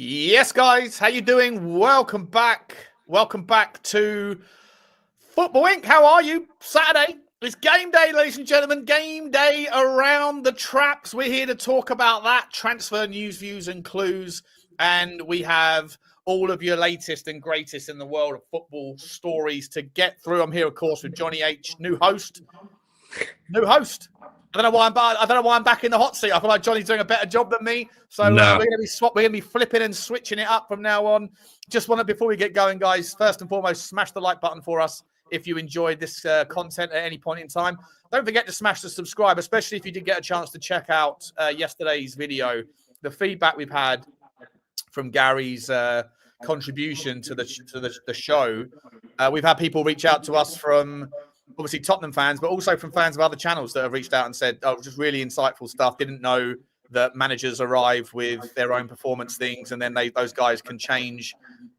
Yes, guys, how you doing? Welcome back. Welcome back to Football Inc. How are you? Saturday. It's game day, ladies and gentlemen. Game day around the traps. We're here to talk about that. Transfer news, views, and clues. And we have all of your latest and greatest in the world of football stories to get through. I'm here, of course, with Johnny H, new host. I don't know why I'm back in the hot seat. I feel like Johnny's doing a better job than me. So we're going to be flipping and switching it up from now on. Just want to, before we get going, guys, first and foremost, smash the like button for us if you enjoyed this content at any point in time. Don't forget to smash the subscribe, especially if you did get a chance to check out yesterday's video. The feedback we've had from Gary's contribution to the show. We've had people reach out to us from obviously Tottenham fans, but also from fans of other channels that have reached out and said, oh, just really insightful stuff. Didn't know that managers arrive with their own performance things, and then those guys can change,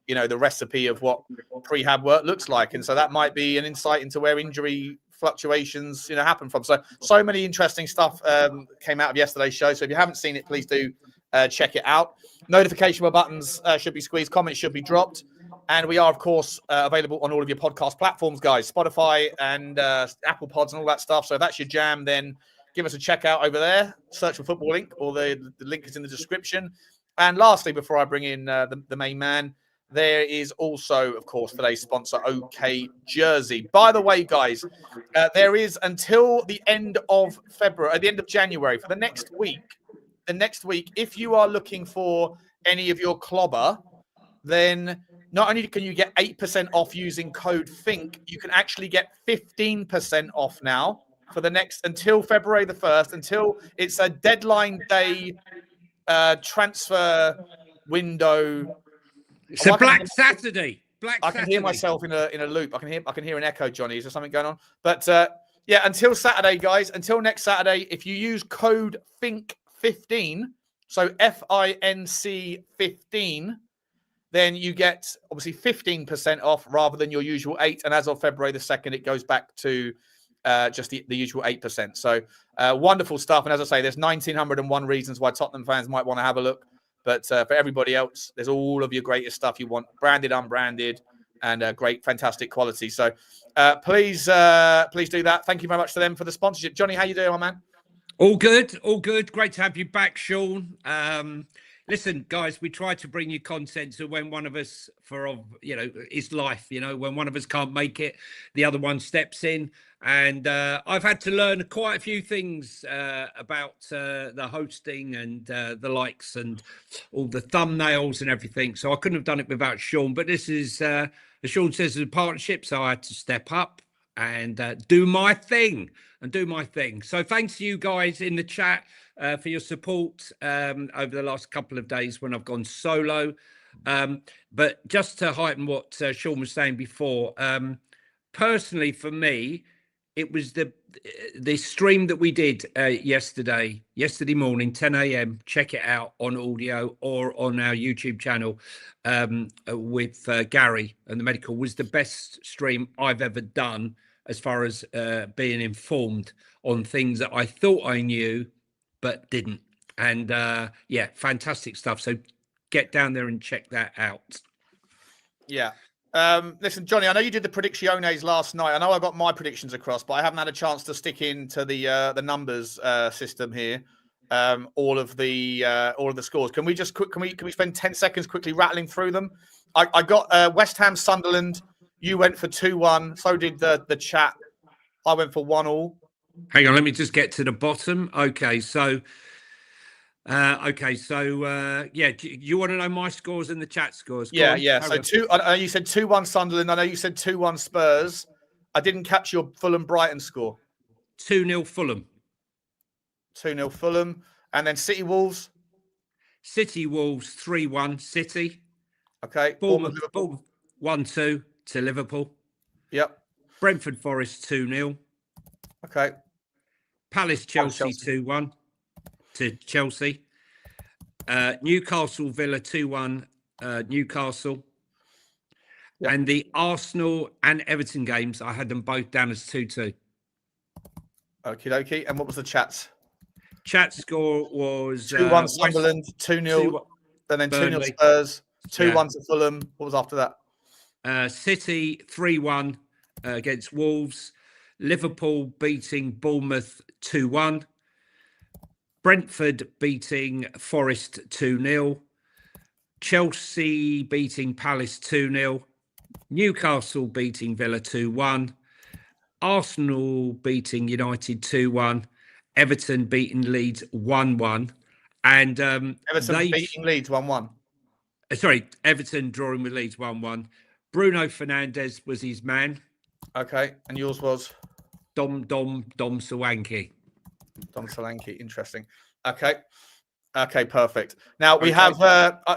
the recipe of what prehab work looks like. And so that might be an insight into where injury fluctuations, happen from. So many interesting stuff came out of yesterday's show. So if you haven't seen it, please do check it out. Notification buttons should be squeezed. Comments should be dropped. And we are, of course, available on all of your podcast platforms, guys. Spotify and Apple Pods and all that stuff. So if that's your jam, then give us a check out over there. Search for Football Link, or the link is in the description. And lastly, before I bring in the main man, there is also, of course, today's sponsor, OK Jersey. By the way, guys, there is until the end of February, at the end of January, for the next week, if you are looking for any of your clobber, then not only can you get 8% off using code FINK, you can actually get 15% off now for the next, until February the 1st, until it's a deadline day transfer window. It's a Black Saturday. I can hear myself in a loop. I can hear an echo, Johnny. Is there something going on? But until Saturday, guys, until next Saturday, if you use code FINK15, so FINC 15, then you get obviously 15% off rather than your usual 8%. And as of February the 2nd, it goes back to just the usual 8%. So wonderful stuff. And as I say, there's 1,901 reasons why Tottenham fans might want to have a look. But for everybody else, there's all of your greatest stuff you want, branded, unbranded, and great, fantastic quality. So please do that. Thank you very much to them for the sponsorship. Johnny, how you doing, my man? All good. Great to have you back, Sean. Listen, guys, we try to bring you content so when one of us, is life, when one of us can't make it, the other one steps in. And I've had to learn quite a few things about the hosting and the likes and all the thumbnails and everything. So I couldn't have done it without Sean. But this is, as Sean says, a partnership. So I had to step up and do my thing. So thanks to you guys in the chat for your support over the last couple of days when I've gone solo. But just to heighten what Sean was saying before, personally for me, it was the stream that we did yesterday morning, 10 a.m. Check it out on audio or on our YouTube channel with Gary and the medical, was the best stream I've ever done as far as being informed on things that I thought I knew but didn't. And fantastic stuff. So get down there and check that out. Yeah. Listen, Johnny, I know you did the predicciones last night. I know I got my predictions across, but I haven't had a chance to stick into the numbers system here. All of the scores. Can we spend 10 seconds quickly rattling through them? I got West Ham, Sunderland. You went for 2-1. So did the chat. I went for 1-1. Hang on, let me just get to the bottom. Okay, so you want to know my scores and the chat scores? So I know you said 2-1 Sunderland. I know you said 2-1 Spurs. I didn't catch your Fulham Brighton score. 2-0 Fulham. 2-0 Fulham. And then City Wolves. 3-1 City. Okay. Bournemouth 1-2 to Liverpool. Yep. Brentford Forest 2-0. Okay. Palace Chelsea 2-1 to Chelsea. Newcastle Villa 2-1 Newcastle. Yep. And the Arsenal and Everton games, I had them both down as 2-2. Okie dokie. And what was the chat's? Chat score was 2-1 Sunderland, 2-0 and then 2-0 Burnley. Spurs, 2-1 to Fulham. What was after that? City 3-1 against Wolves. Liverpool beating Bournemouth 2-1. Brentford beating Forest 2-0. Chelsea beating Palace 2-0. Newcastle beating Villa 2-1. Arsenal beating United 2-1. Everton beating Leeds 1-1. And Everton beating Leeds 1-1. Sorry, Everton drawing with Leeds 1-1. Bruno Fernandes was his man. Okay, and yours was? Dom Solanke. Dom Solanke, interesting. Okay, perfect. Now we have,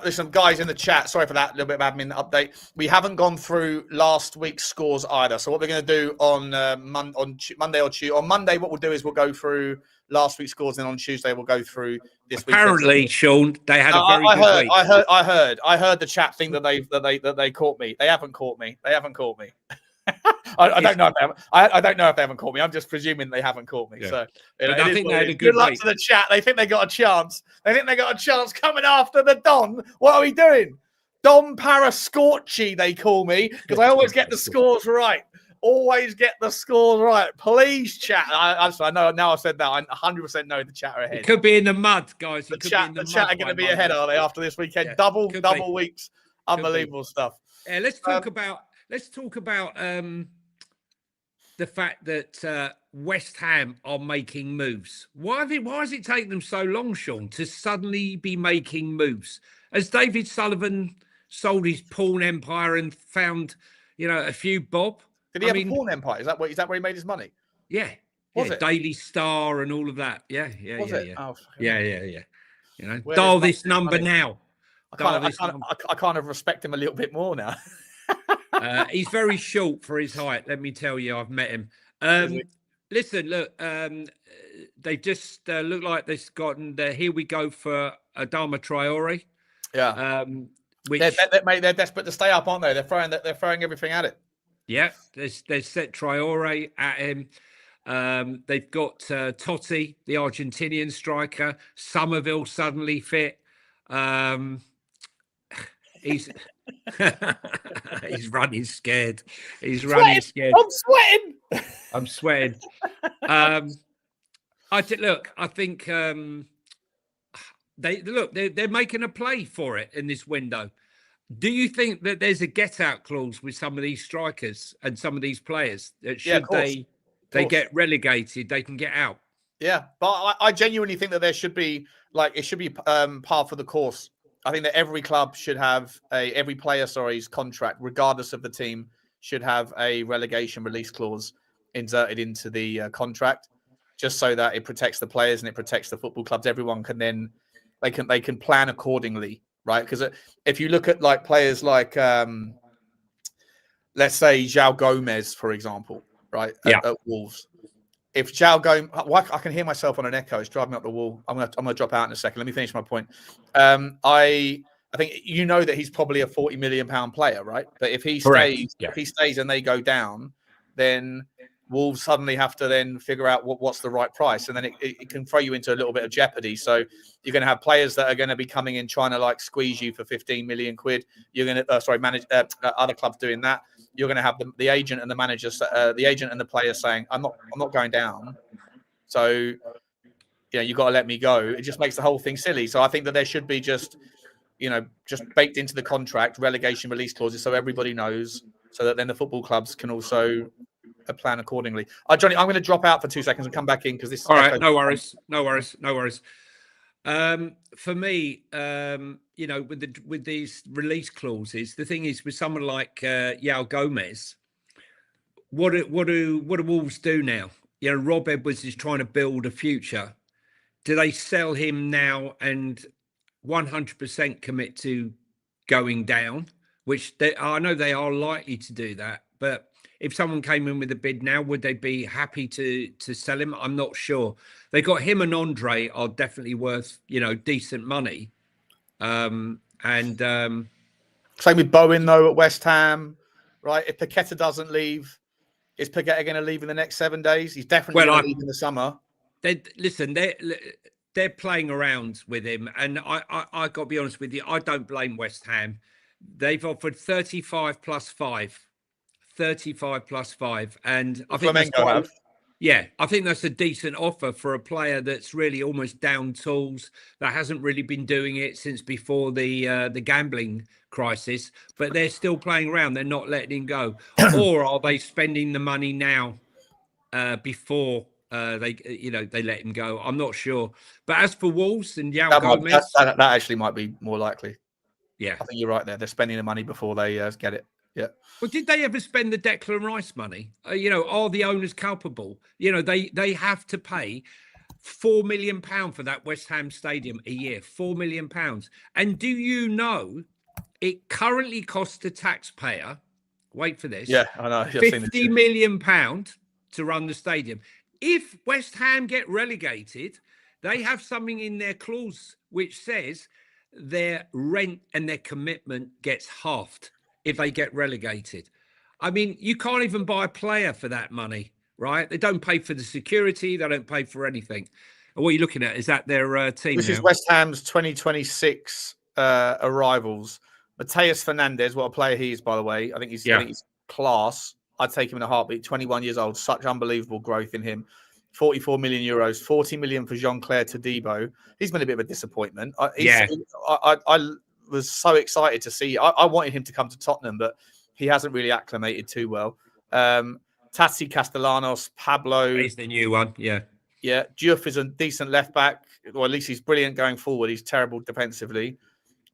listen, guys in the chat, sorry for that little bit of admin update. We haven't gone through last week's scores either. So what we're going to do on Monday or Tuesday, on Monday, what we'll do is we'll go through last week's scores, and on Tuesday we'll go through this week's. Apparently, Sean, they had a very good week. I heard the chat think that they caught me. They haven't caught me. I don't know if they haven't. I don't know if they haven't caught me. I'm just presuming they haven't caught me. Yeah. So I think they had a good luck to the chat. They think they got a chance. Coming after the Don. What are we doing? Don Parascorchi, they call me, because I always get the scores right. Please, chat. I know now I've said that. I 100% know the chat are ahead. It could be in the mud, guys. The chat are going to be ahead, are they, after this weekend? Yeah, double weeks. Unbelievable stuff. Yeah, let's talk about the fact that West Ham are making moves. Why has it taken them so long, Sean, to suddenly be making moves? Has David Sullivan sold his porn empire and found, a few bob? Did he have a porn empire? Is that where he made his money? Yeah. Was it Daily Star and all of that? Yeah. Was it? Oh, yeah. Dial this number now. I kind of respect him a little bit more now. He's very short for his height. Let me tell you, I've met him. Listen, look, they just look like they've gotten the here we go for Adama Traore. Yeah. They're desperate to stay up, aren't they? They're throwing everything at it. Yeah, they set Traore at him. They've got Totti, the Argentinian striker. Somerville suddenly fit. He's running scared. Running scared. I'm sweating. I think they're making a play for it in this window. Do you think that there's a get out clause with some of these strikers and some of these players that should they get relegated, they can get out? Yeah, but I genuinely think that there should be par for the course. I think that every club should have every player's contract, regardless of the team, should have a relegation release clause inserted into the contract, just so that it protects the players and it protects the football clubs. Everyone can then they can plan accordingly, right? Because if you look at like players like let's say João Gomez, for example, right? At Wolves. If João Gomez, I can hear myself on an echo. It's driving up the wall. I'm gonna drop out in a second. Let me finish my point. I think that he's probably a £40 million player, right? But if he stays and they go down, then Wolves suddenly have to then figure out what's the right price, and then it can throw you into a little bit of jeopardy. So you're going to have players that are going to be coming in trying to like squeeze you for 15 million quid. You're going to manage other clubs doing that. You're going to have the agent and the managers, the agent and the players saying, "I'm not going down." So you got to let me go. It just makes the whole thing silly. So I think that there should be just baked into the contract relegation release clauses, so everybody knows, so that then the football clubs can also plan accordingly. Johnny, I'm going to drop out for 2 seconds and come back in because this. All right, no worries. For me, with these release clauses, the thing is with someone like João Gomez, what do Wolves do now? Rob Edwards is trying to build a future. Do they sell him now and 100% commit to going down? Which I know they are likely to do that, but if someone came in with a bid now, would they be happy to sell him? I'm not sure. They got him and Andre are definitely worth, decent money. Same with Bowen though at West Ham, right? If Paqueta doesn't leave, is Paqueta going to leave in the next 7 days? He's definitely going to leave in the summer. They're they're playing around with him, and I got to be honest with you, I don't blame West Ham. They've offered 35 plus 5, 35 plus 5, and I think that's Flamengo quite. have. Yeah, I think that's a decent offer for a player that's really almost down tools, that hasn't really been doing it since before the gambling crisis. But they're still playing around; they're not letting him go. Or are they spending the money now before they let him go? I'm not sure. But as for Wolves and Yao Gomez, that actually might be more likely. yeah, I think you're right there. They're spending the money before they get it. Yeah. Well, did they ever spend the Declan Rice money? Are the owners culpable? They have to pay £4 million for that West Ham stadium a year. £4 million. And do you know it currently costs the taxpayer? Wait for this. Yeah, I know. £50 million to run the stadium. If West Ham get relegated, they have something in their clause which says their rent and their commitment gets halved if they get relegated. I mean, you can't even buy a player for that money, right? They don't pay for the security. They don't pay for anything. And what are you looking at? Is that their team This now? is West Ham's 2026 arrivals. Mateus Fernandes, what a player he is, by the way. I think he's class. I'd take him in a heartbeat. 21 years old. Such unbelievable growth in him. 44 million euros. 40 million for Jean-Claire Todibo. He's been a bit of a disappointment. I was so excited to see. I wanted him to come to Tottenham, but he hasn't really acclimated too well. Tati Castellanos, Pablo. He's the new one, yeah. Yeah, Diouf is a decent left back, or at least he's brilliant going forward. He's terrible defensively.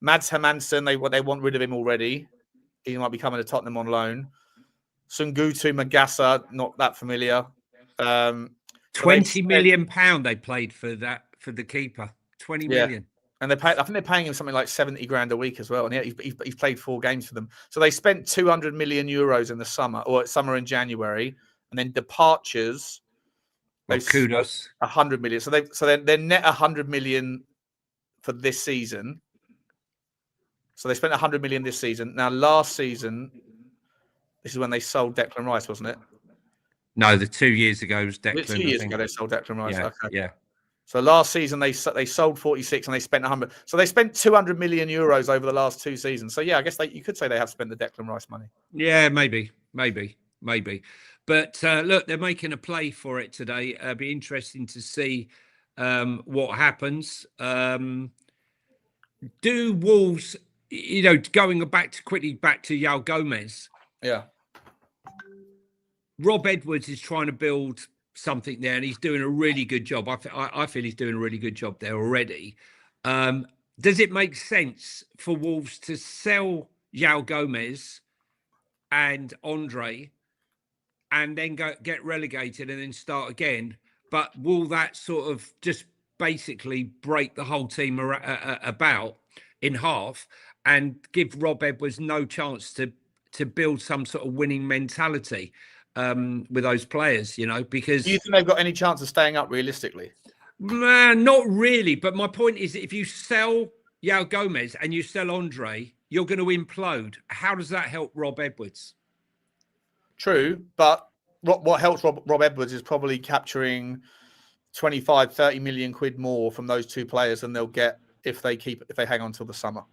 Mads Hermansen, they want rid of him already. He might be coming to Tottenham on loan. Sungutu Magassa, not that familiar. 20 million pound they paid for the keeper. 20 million. And I think they're paying him something like 70 grand a week as well. And he's played 4 games for them. So they spent 200 million euros in the summer, or summer in January, and then departures. Well, kudos. 100 million. So they're net 100 million for this season. So they spent 100 million this season. Now, last season, this is when they sold Declan Rice, wasn't it? No, the 2 years ago was Declan. 2 years ago they sold Declan Rice. Yeah, okay. Yeah. So last season they sold 46 and they spent 100. So they spent 200 million euros over the last 2 seasons. So yeah, I guess you could say they have spent the Declan Rice money. Yeah, maybe. But look, they're making a play for it today. It'll be interesting to see what happens. Do Wolves, going quickly back to Yao Gomez. Yeah. Rob Edwards is trying to build something there, and he's doing a really good job. I feel he's doing a really good job there already. Does it make sense for Wolves to sell Yao Gomez and Andre and then get relegated and then start again? But will that sort of just basically break the whole team about in half and give Rob Edwards no chance to build some sort of winning mentality with those players, because... Do you think they've got any chance of staying up realistically? Not really. But my point is, if you sell Yao Gomez and you sell Andre, you're going to implode. How does that help Rob Edwards? True, but what helps Rob Edwards is probably capturing 25, 30 million quid more from those 2 players than they'll get if they hang on till the summer.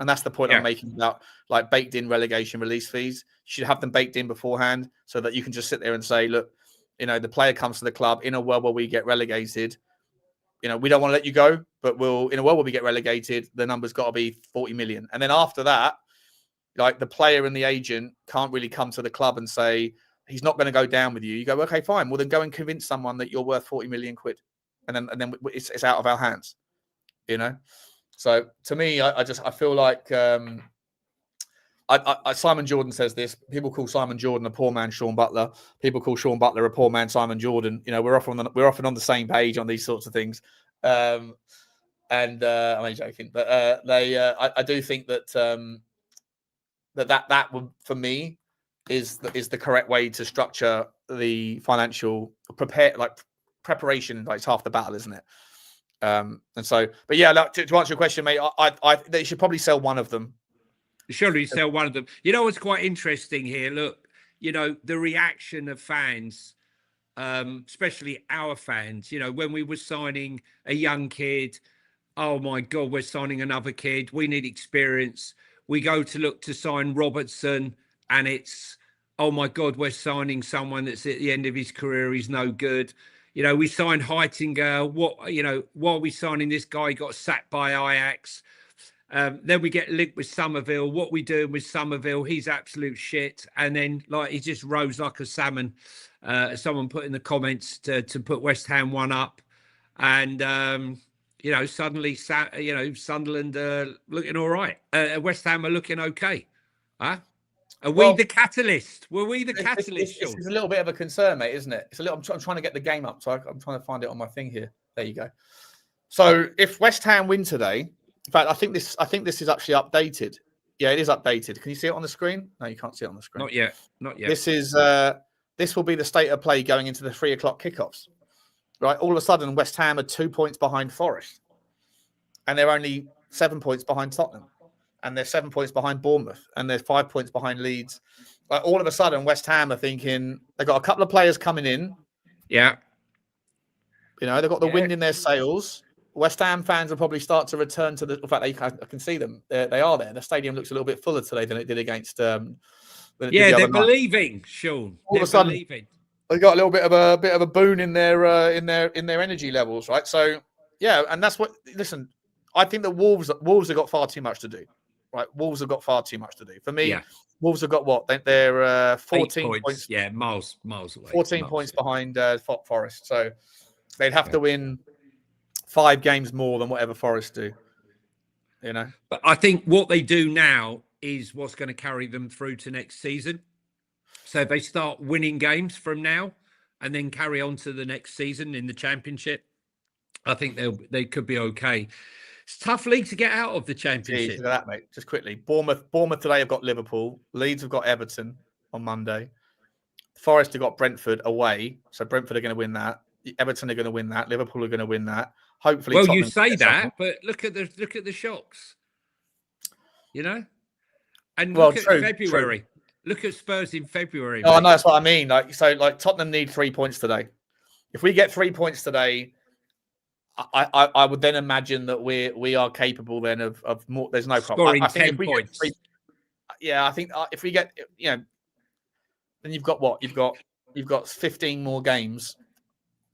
And that's the point I'm making about like baked in relegation release fees. You should have them baked in beforehand so that you can just sit there and say, look, the player comes to the club in a world where we get relegated. We don't want to let you go, but in a world where we get relegated, the number's got to be 40 million. And then after that, like the player and the agent can't really come to the club and say, he's not going to go down with you. You go, okay, fine. Well, then go and convince someone that you're worth 40 million quid. And then it's out of our hands, So to me, I feel like Simon Jordan says this. People call Simon Jordan a poor man Sean Butler. People call Sean Butler a poor man Simon Jordan. We're often on the ssame page on these sorts of things. I'm only joking, but I do think that that would, for me, is the correct way to structure the financial preparation. Like it's half the battle, isn't it? But yeah, to answer your question, mate, they should probably sell one of them. Surely sell one of them. What's quite interesting here? Look, the reaction of fans especially our fans. You know, when we were signing a young kid, oh my God, we're signing another kid. We need experience. We go to look to sign Robertson, and it's, oh my God, we're signing someone that's at the end of his career. He's no good. You know, we signed Heitinga. Why are we signing this guy? He got sacked by Ajax. Then we get linked with Somerville. What we doing with Somerville? He's absolute shit. And then, like, he just rose like a salmon. Someone put in the comments to put West Ham 1 up. And, suddenly, Sunderland looking all right. West Ham are looking okay. Huh? Are we the catalyst? Were we the catalyst, Sean? It's a little bit of a concern, mate, isn't it? It's a little. I'm trying to get the game up, so I'm trying to find it on my thing here. There you go. So if West Ham win today, in fact, I think this is actually updated. Yeah, it is updated. Can you see it on the screen? No, you can't see it on the screen. Not yet. This will be the state of play going into the 3 o'clock kickoffs. Right, all of a sudden, West Ham are 2 points behind Forest, and they're only 7 points behind Tottenham, and they're 7 points behind Bournemouth, and they're 5 points behind Leeds. Like, all of a sudden, West Ham are thinking they've got a couple of players coming in. Yeah, you know, they've got the wind in their sails. West Ham fans will probably start to return to the. In fact, I can see them. They are there. The stadium looks a little bit fuller today than it did against. They're believing, Sean. All of a sudden, they got a little bit of a boon in their energy levels, right? So yeah, and that's what. Listen, I think that Wolves have got far too much to do, right? Wolves have got far too much to do. For me, Wolves have got what? They're 14 points. Yeah, miles away. 14 points behind Forest. So they'd have to win 5 games more than whatever Forest do. You know, but I think what they do now is what's going to carry them through to next season. So if they start winning games from now and then carry on to the next season in the Championship, I think they could be okay. It's a tough league to get out of the Championship. Look at that, mate. Just quickly, Bournemouth today have got Liverpool. Leeds have got Everton on Monday. Forest have got Brentford away, so Brentford are going to win that. Everton are going to win that. Liverpool are going to win that. Hopefully, well, Tottenham you say that, but look at the shocks. You know, and look at February. True. Look at Spurs in February. Oh, no, that's what I mean. Like Tottenham need 3 points today. If we get 3 points today, I would then imagine that we are capable then of more. There's no problem. I think 10 points. I think if we get, then you've got what? You've got 15 more games.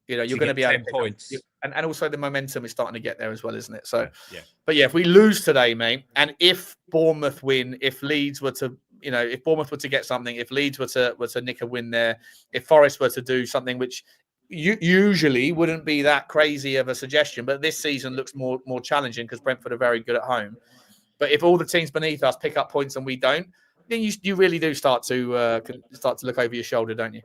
You know, you're going to be able to 10 points. And also the momentum is starting to get there as well, isn't it? So, yeah. But yeah, if we lose today, mate, and if Bournemouth win, if Leeds were to, if Bournemouth were to get something, if Leeds were to nick a win there, if Forest were to do something which usually wouldn't be that crazy of a suggestion, but this season looks more challenging because Brentford are very good at home. But if all the teams beneath us pick up points and we don't, then you really do start to look over your shoulder, don't you?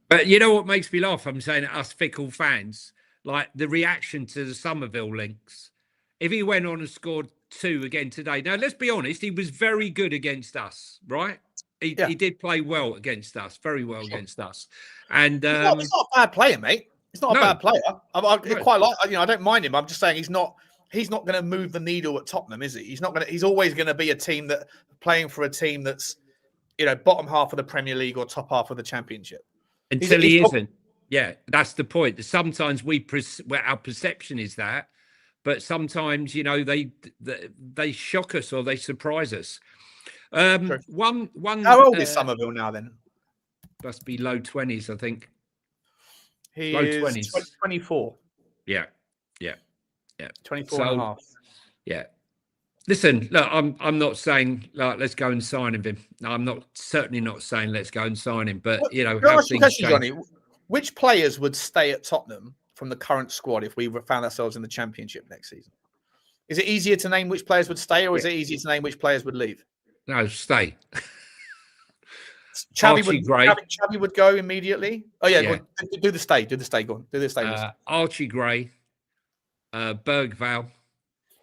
But you know what makes me laugh? I'm saying us fickle fans, like the reaction to the Somerville links. If he went on and scored 2 again today, now let's be honest, he was very good against us, right? He did play well against us, very well against us. And he's not a bad player, mate. He's not a bad player. I quite like. I don't mind him. I'm just saying he's not going to move the needle at Tottenham, is he? He's always going to be a team that playing for a team that's bottom half of the Premier League or top half of the Championship. Until he isn't. Yeah, that's the point. Sometimes our perception is that, but sometimes they shock us or they surprise us. One. How old is Somerville now? Then must be low 20s, I think. He low is 20s. 24. Yeah. 24 and a half. Yeah. Listen, look, I'm not saying let's go and sign him. I'm certainly not saying let's go and sign him. But how things change. Johnny, which players would stay at Tottenham from the current squad if we found ourselves in the Championship next season? Is it easier to name which players would stay, or is it easier to name which players would leave? No, stay. Xavi would go immediately. Oh yeah. Do the stay. Go on. Do the stay. Archie Gray, Bergvall,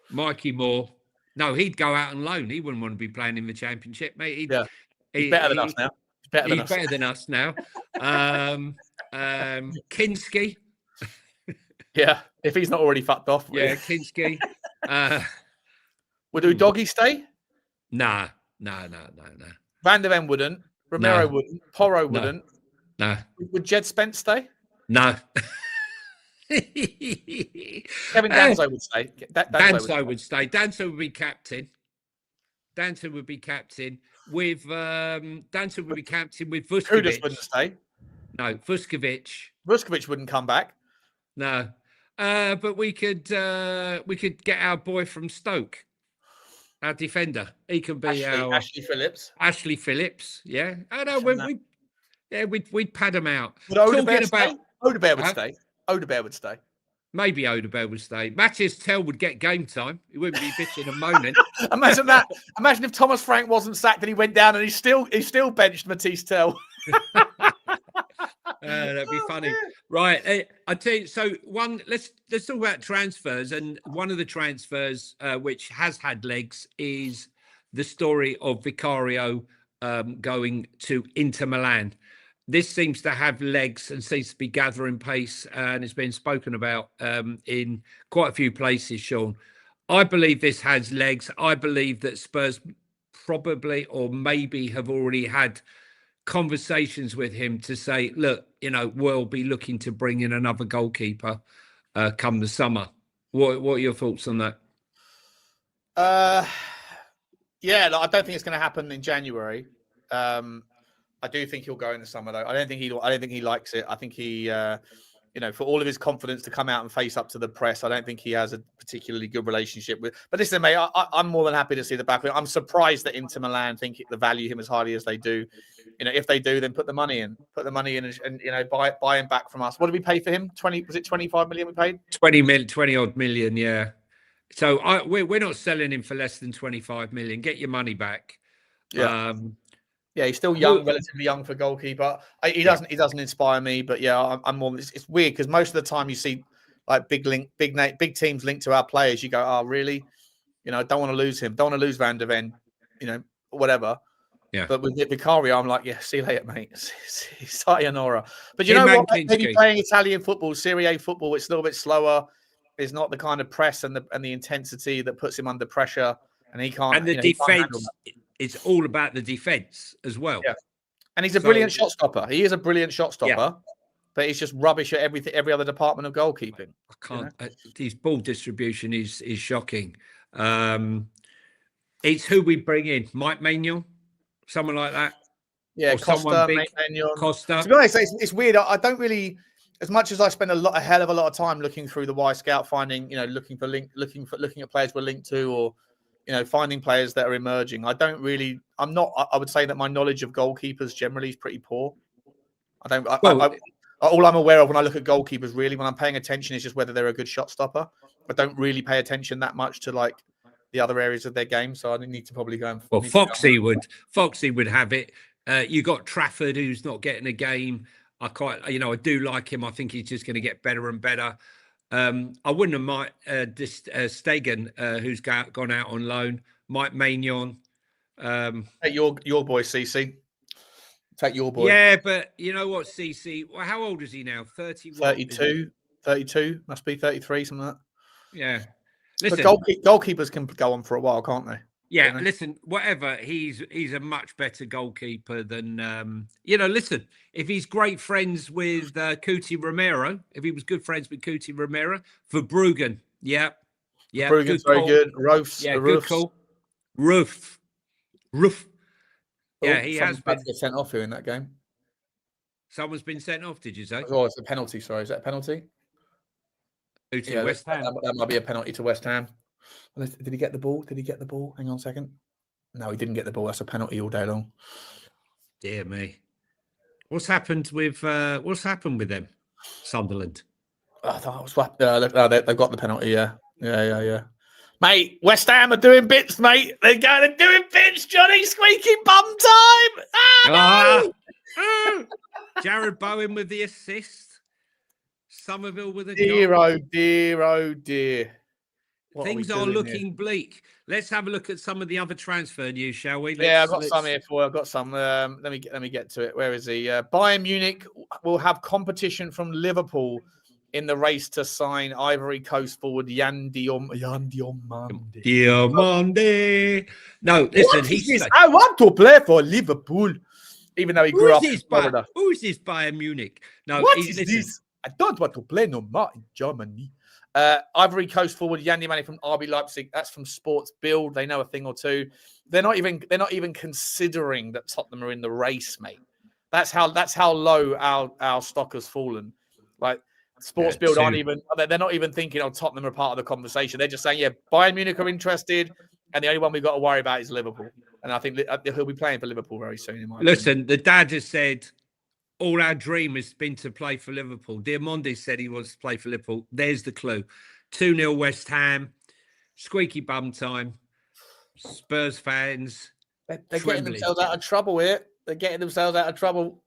Mikey Moore. No, he'd go out on loan. He wouldn't want to be playing in the Championship, mate. He's better than us now. He's better than us now. Kinski. Yeah, if he's not already fucked off. Yeah, Kinski. Would Doggy stay? Nah. Van der Ven wouldn't. Romero wouldn't. Porro wouldn't. No. Would Jed Spence stay? No. Kevin Danso would stay. Danso would stay. Danso would be captain. Danso would be captain with Danso would be captain with Kudus Vuskovic. wouldn't stay. No, Vuskovic. Vuskovic wouldn't come back. No. But we could get our boy from Stoke, our defender. He can be Ashley Phillips. Ashley Phillips, yeah. I know we'd pad him out. Would Odegaard stay? Odegaard would stay. Odegaard would stay. Maybe Odegaard would stay. Matthias Tell would get game time. He wouldn't be bitching and moaning. Imagine that. Imagine if Thomas Frank wasn't sacked and he went down and he still benched Matthias Tell. That'd be funny, right? I tell you. So let's talk about transfers, and one of the transfers which has had legs is the story of Vicario going to Inter Milan. This seems to have legs and seems to be gathering pace, and it's been spoken about in quite a few places, Sean. I believe this has legs. I believe that Spurs probably or maybe have already had conversations with him to say, look, we'll be looking to bring in another goalkeeper come the summer. What are your thoughts on that? Yeah, I don't think it's going to happen in January. I do think he'll go in the summer, though. I don't think he likes it. I think he, for all of his confidence to come out and face up to the press, I don't think he has a particularly good relationship with. But listen, mate, I'm more than happy to see the back. I'm surprised that Inter Milan think they value him as highly as they do. If they do, then put the money in, and buy him back from us. What did we pay for him? 25 million we paid? 20 odd million, yeah. So we're not selling him for less than 25 million. Get your money back. Yeah. Yeah, he's still young, relatively young for goalkeeper. He doesn't inspire me, but yeah, I'm more. It's weird because most of the time you see like big teams linked to our players. You go, oh really? I don't want to lose him. Don't want to lose Van der Ven. Whatever. Yeah. But with Vicario, I'm like, yeah, see you later, mate. Sayonara. But you know what? Maybe playing Italian football, Serie A football, it's a little bit slower. It's not the kind of press and the intensity that puts him under pressure, and he can't. And the defense. It's all about the defense as well. Yeah. And he's a brilliant shot stopper. He is a brilliant shot stopper, but he's just rubbish at every other department of goalkeeping. I can't. His ball distribution is shocking. It's who we bring in, Mike Maignan, someone like that. Yeah, Costa, Maignan. Costa. To be honest, it's weird. I don't really, as much as I spend a hell of a lot of time looking through the Y Scout, finding, looking at players we're linked to, or finding players that are emerging. I would say that my knowledge of goalkeepers generally is pretty poor. All I'm aware of when I look at goalkeepers, really, when I'm paying attention, is just whether they're a good shot stopper. I don't really pay attention that much to like the other areas of their game. So I need to probably go and. Well, Foxy would have it. You got Trafford, who's not getting a game. I do like him. I think he's just going to get better and better. I wouldn't have Mike Stegen, who's gone out on loan. Mike Maignan. Take your boy, CC. Take your boy. Yeah, but you know what, CC? Well, how old is he now? 32. 32. Must be 33, something like that. Yeah. Listen, but goalkeepers can go on for a while, can't they? Yeah, listen, whatever. He's a much better goalkeeper than listen, if he's great friends with Cuti Romero, if he was good friends with Cuti Romero, Verbruggen, yeah. Verbruggen's very good. Roofs, yeah, good call. Roof. Yeah, he has been sent off here in that game. Someone's been sent off, did you say? Oh, it's a penalty, sorry. Is that a penalty? To West Ham. That might be a penalty to West Ham. Did he get the ball? Hang on a second. No, he didn't get the ball. That's a penalty all day long. Dear me. What's happened with them? Sunderland. I thought it was they've got the penalty, yeah. Mate, West Ham are doing bits, mate. They're doing bits, Johnny. Squeaky bum time. No! Jared Bowen with the assist. Somerville with a goal. Dear. Things are looking bleak. Let's have a look at some of the other transfer news, shall we? I've got some here for you. I've got some. Let me get to it. Where is he? Bayern Munich will have competition from Liverpool in the race to sign Ivory Coast forward Yan Diomande. No, listen. I want to play for Liverpool, even though he grew up in Florida. Who's this Bayern Munich? No, what is this? I don't want to play no more in Germany. Ivory Coast forward Yandy Manny from RB Leipzig. That's from Sports Build. They know a thing or two. They're not even considering that Tottenham are in the race, mate. That's how low our stock has fallen. Like Sports Build they're not even thinking, oh, Tottenham are part of the conversation. They're just saying, yeah, Bayern Munich are interested, and the only one we've got to worry about is Liverpool. And I think he'll be playing for Liverpool very soon. In my opinion. The dad has said all our dream has been to play for Liverpool. Diamande said he wants to play for Liverpool. There's the clue. 2-0 West Ham, squeaky bum time. Spurs fans. They're getting themselves out of trouble here. They're getting themselves out of trouble.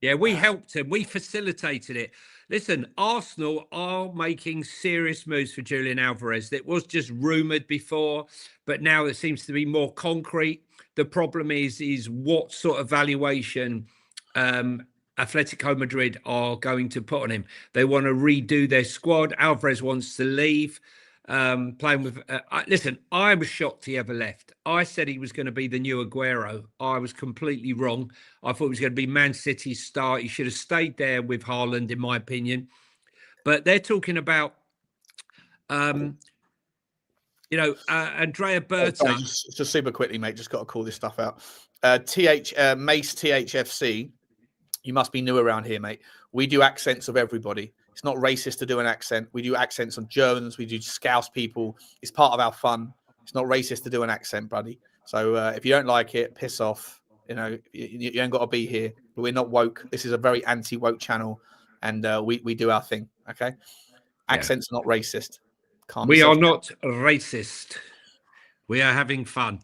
Yeah, we helped him. We facilitated it. Listen, Arsenal are making serious moves for Julian Alvarez. It was just rumoured before, but now it seems to be more concrete. The problem is what sort of valuation Atletico Madrid are going to put on him. They want to redo their squad. Alvarez wants to leave. Playing with listen, I was shocked he ever left. I said he was going to be the new Aguero. I was completely wrong. I thought he was going to be Man City's star. He should have stayed there with Haaland, in my opinion. But they're talking about Andrea Berta. Just super quickly, mate. Just got to call this stuff out. Mace THFC. You must be new around here, mate. We do accents of everybody. It's not racist to do an accent. We do accents on Germans. We do Scouse people. It's part of our fun. It's not racist to do an accent, buddy. So if you don't like it, piss off. You ain't got to be here. But we're not woke. This is a very anti-woke channel, and we do our thing. Okay, accents are not racist. We are not racist. We are having fun.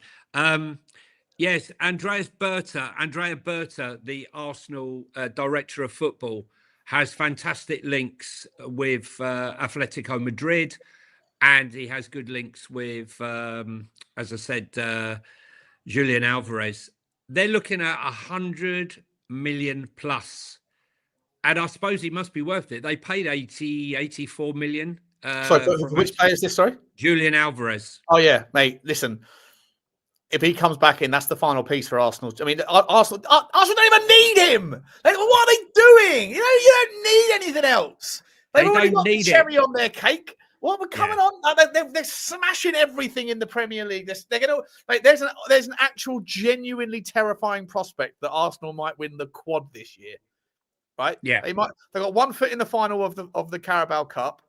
Yes, Andrea Berta, the Arsenal director of football, has fantastic links with Atletico Madrid, and he has good links with, as I said, Julian Alvarez. They're looking at 100 million plus, and I suppose he must be worth it. They paid 84 million. Sorry, which player is this? Sorry, Julian Alvarez. Oh yeah, mate. Listen. If he comes back in, that's the final piece for Arsenal. I mean, Arsenal don't even need him. Like, what are they doing? You don't need anything else. They've already got the cherry on their cake. What we're coming on? They're smashing everything in the Premier League. They're going to. Like, there's an actual, genuinely terrifying prospect that Arsenal might win the quad this year. Right? Yeah. They got 1 foot in the final of the Carabao Cup.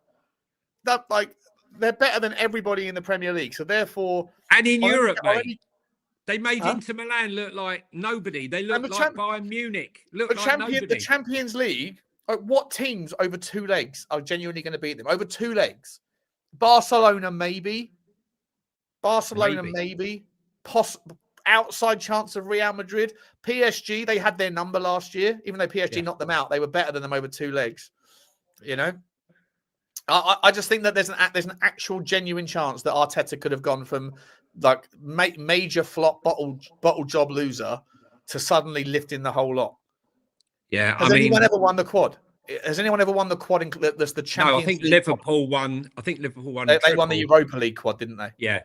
They're better than everybody in the Premier League. So therefore, and in Europe, mate. They made Inter Milan look like nobody. They look like Bayern Munich. Nobody. The Champions League, what teams over 2 legs are genuinely going to beat them? Over 2 legs? Barcelona, maybe. Maybe. Outside chance of Real Madrid. PSG, they had their number last year. Even though PSG knocked them out, they were better than them over 2 legs. You know? I just think that there's an actual genuine chance that Arteta could have gone from like major flop bottle job loser to suddenly lifting the whole lot. Yeah, Has anyone ever won the quad? Has anyone ever won the quad? That's the Champions. No, I think Liverpool won. They won the Europa League quad, didn't they? Yeah,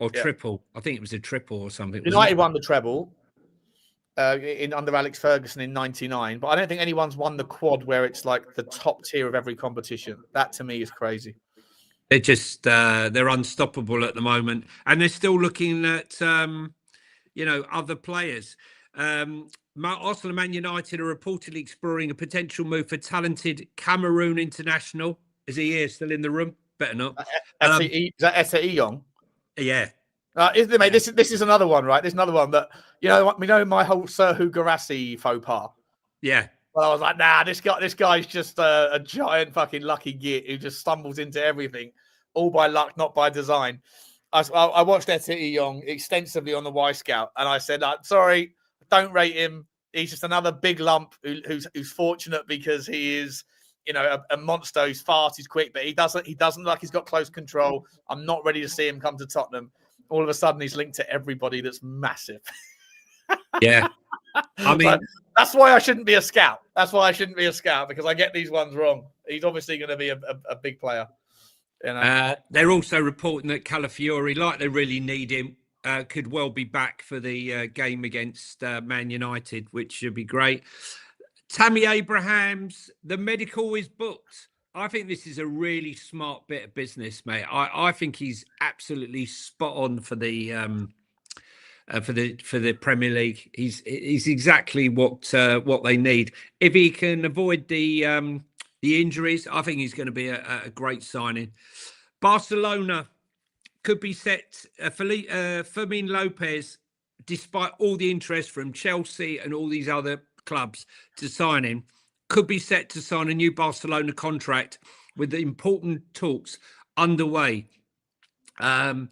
or triple. I think it was a triple or something. United won the treble under Alex Ferguson in '99, but I don't think anyone's won the quad where it's like the top tier of every competition. That to me is crazy. They're just they're unstoppable at the moment, and they're still looking at other players. Arsenal and Man United are reportedly exploring a potential move for talented Cameroon international. Is he here, still in the room? Better not. Is that Essa Young? Yeah. Isn't it, mate? This is another one, right? This is another one that we know my whole Serhu Garassi faux pas. Yeah. Well, I was like, nah, this guy's just a giant fucking lucky git who just stumbles into everything, all by luck, not by design. I watched Essa Young extensively on the Y Scout, and I said, sorry, don't rate him. He's just another big lump who's fortunate because he is, a monster who's fast, he's quick, but he doesn't look like he's got close control. I'm not ready to see him come to Tottenham. All of a sudden, he's linked to everybody that's massive. Yeah. I mean, but that's why I shouldn't be a scout. That's why I shouldn't be a scout, because I get these ones wrong. He's obviously going to be a big player. They're also reporting that Calafiori, like they really need him, could well be back for the game against Man United, which should be great. Tammy Abrahams, the medical is booked. I think this is a really smart bit of business, mate. I think he's absolutely spot on for the Premier League. He's exactly what they need. If he can avoid the injuries, I think he's going to be a great signing. Barcelona could be set. Fermin Lopez, despite all the interest from Chelsea and all these other clubs to sign him, could be set to sign a new Barcelona contract with the important talks underway. But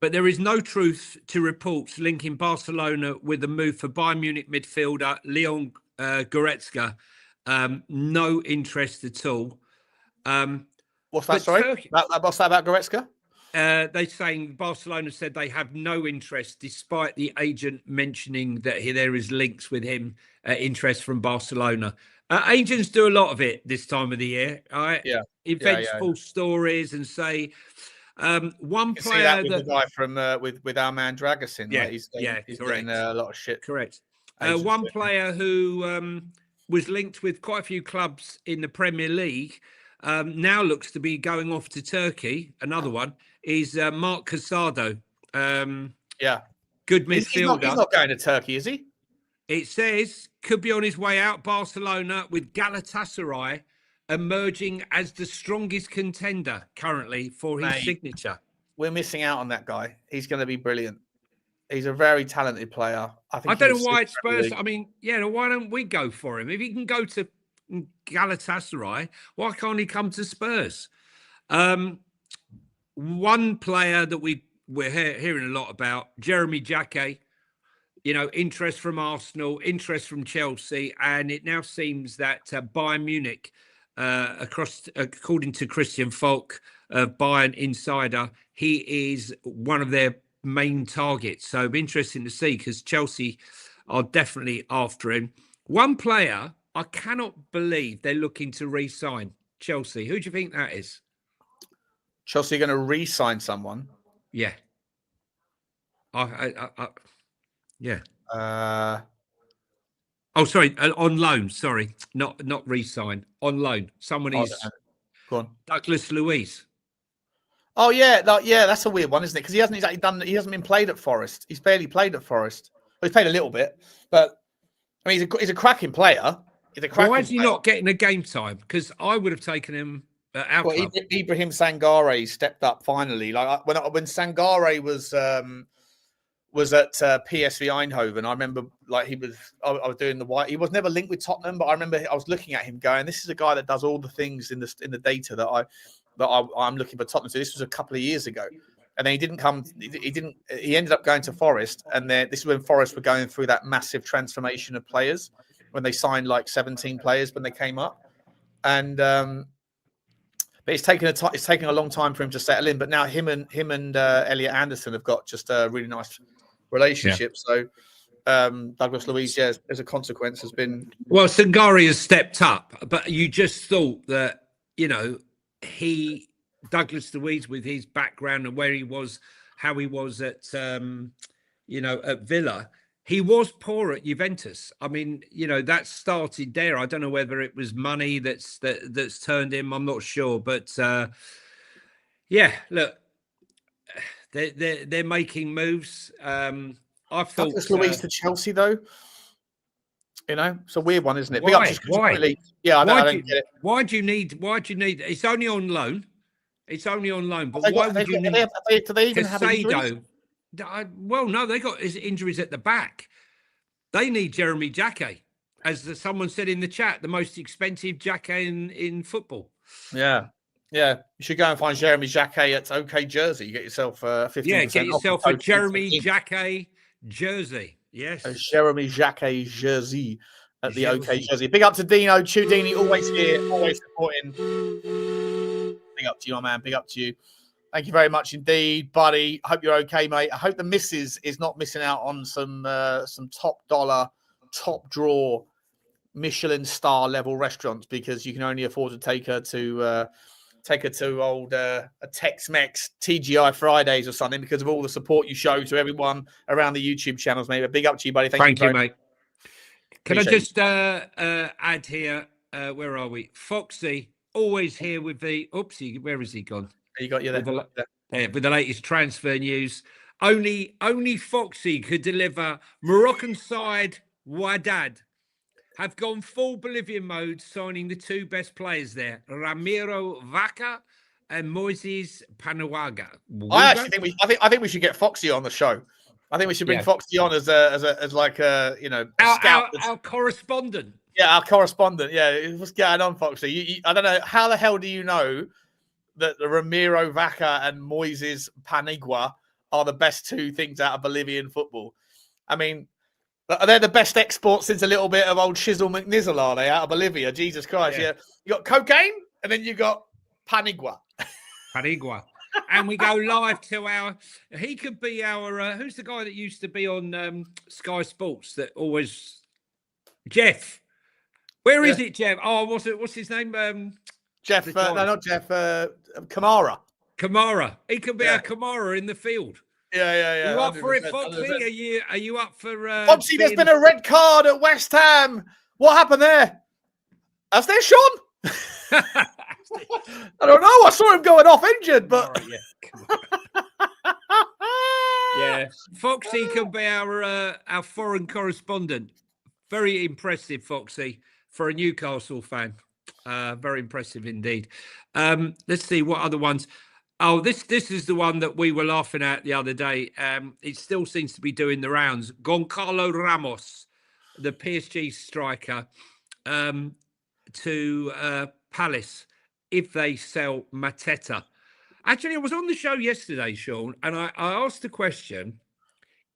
there is no truth to reports linking Barcelona with the move for Bayern Munich midfielder Leon Goretzka. No interest at all. What's that? Sorry, what's that about Goretzka? They're saying Barcelona said they have no interest, despite the agent mentioning that there is links with him, interest from Barcelona. Agents do a lot of it this time of the year. Right? Yeah. Invent false stories and say one player that with the guy from with our man Dragusin. Yeah, right? He's correct. getting a lot of shit. Correct. One player who was linked with quite a few clubs in the Premier League now looks to be going off to Turkey. Another one is Mark Casado. Good midfielder. He's not going to Turkey, is he? It says could be on his way out. Barcelona, with Galatasaray emerging as the strongest contender currently for his signature. We're missing out on that guy. He's going to be brilliant. He's a very talented player. I don't know why Spurs. I mean, why don't we go for him? If he can go to Galatasaray, why can't he come to Spurs? One player that we're hearing a lot about, Jeremy Jacquet. Interest from Arsenal, interest from Chelsea, and it now seems that Bayern Munich, according to Christian Falk, Bayern Insider, he is one of their main targets. So it'll be interesting to see, because Chelsea are definitely after him. One player I cannot believe they're looking to re-sign, Chelsea. Who do you think that is? Chelsea are going to re-sign someone? Yeah. Yeah. Sorry, on loan. Sorry, not re-sign. On loan. Someone is. Go on. Douglas Luiz. Oh yeah, that's a weird one, isn't it? Because he hasn't exactly done. He hasn't been played at Forest. He's barely played at Forest. Well, he's played a little bit, but I mean, he's a cracking player. Why is he not getting a game time? Because I would have taken him out. Well, Ibrahim Sangare stepped up finally. Like when Sangare was at PSV Eindhoven, I remember I was doing the white. He was never linked with Tottenham, but I remember I was looking at him going, "This is a guy that does all the things in the data that I'm looking for Tottenham." So this was a couple of years ago, and then he didn't come. He ended up going to Forest, and then this is when Forest were going through that massive transformation of players when they signed like 17 players when they came up, and but it's taken a long time for him to settle in. But now him and Elliot Anderson have got just a really nice relationship. Yeah. So Douglas Luiz, as a consequence, has been. Well, Sangare has stepped up, but you just thought that Douglas Luiz, with his background and where he was, how he was at at Villa, he was poor at Juventus. I mean, that started there. I don't know whether it was money that's turned him. I'm not sure, but look, they're making moves. I thought Douglas Luiz to Chelsea, though. It's a weird one, isn't it? Why? Yeah, I don't get it. Why do you need? It's only on loan. But why would you need? Do they even have injuries? Well, no, they got injuries at the back. They need Jeremy Jacquet, as someone said in the chat, the most expensive Jacquet in football. Yeah. You should go and find Jeremy Jacquet at OK Jersey. You get yourself 15%. Yeah, get yourself a Jeremy Jacquet jersey. Yes, a Jeremy Jacquet jersey at the OK Jersey. Big up to Dino, Ciudini, always here, always supporting. Big up to you, my man. Big up to you. Thank you very much indeed, buddy. I hope you're okay, mate. I hope the missus is not missing out on some top dollar, top draw, Michelin star level restaurants, because you can only afford to take her to old a Tex-Mex TGI Fridays or something, because of all the support you show to everyone around the YouTube channels, mate. But big up to you, buddy. Thank you, mate. Can I just add here? Where are we? Foxy, always here with the. Oopsie, where has he gone? You got you there. With the latest transfer news. Only Foxy could deliver. Moroccan side Wydad have gone full Bolivian mode, signing the two best players there, Ramiro Vaca and Moises Paniagua. I actually think we should get Foxy on the show. I think we should bring Foxy on as like a scout, our correspondent. Yeah, our correspondent. Yeah, what's going on, Foxy? I don't know how the hell do you know that the Ramiro Vaca and Moises Paniagua are the best two things out of Bolivian football? I mean, they're the best exports since a little bit of old Shizzle McNizzle, are they, out of Bolivia? Jesus Christ. Yeah. You got cocaine and then you got Paniagua. Paniagua. And we go live to he could be our, who's the guy that used to be on Sky Sports that always, Jeff. Where is it, Jeff? Oh, what's his name? Jeff, no, not Jeff, Kamara. Kamara. He could be our Kamara in the field. Yeah. Are you up for it, Foxy? Are you up for Foxy, there's been a red card at West Ham. What happened there? Has there, Sean? I don't know. I saw him going off injured, but yeah. Foxy can be our foreign correspondent. Very impressive, Foxy, for a Newcastle fan. Very impressive indeed. Let's see what other ones. Oh, this is the one that we were laughing at the other day. It still seems to be doing the rounds. Goncalo Ramos, the PSG striker, to Palace if they sell Mateta. Actually, I was on the show yesterday, Sean, and I asked the question,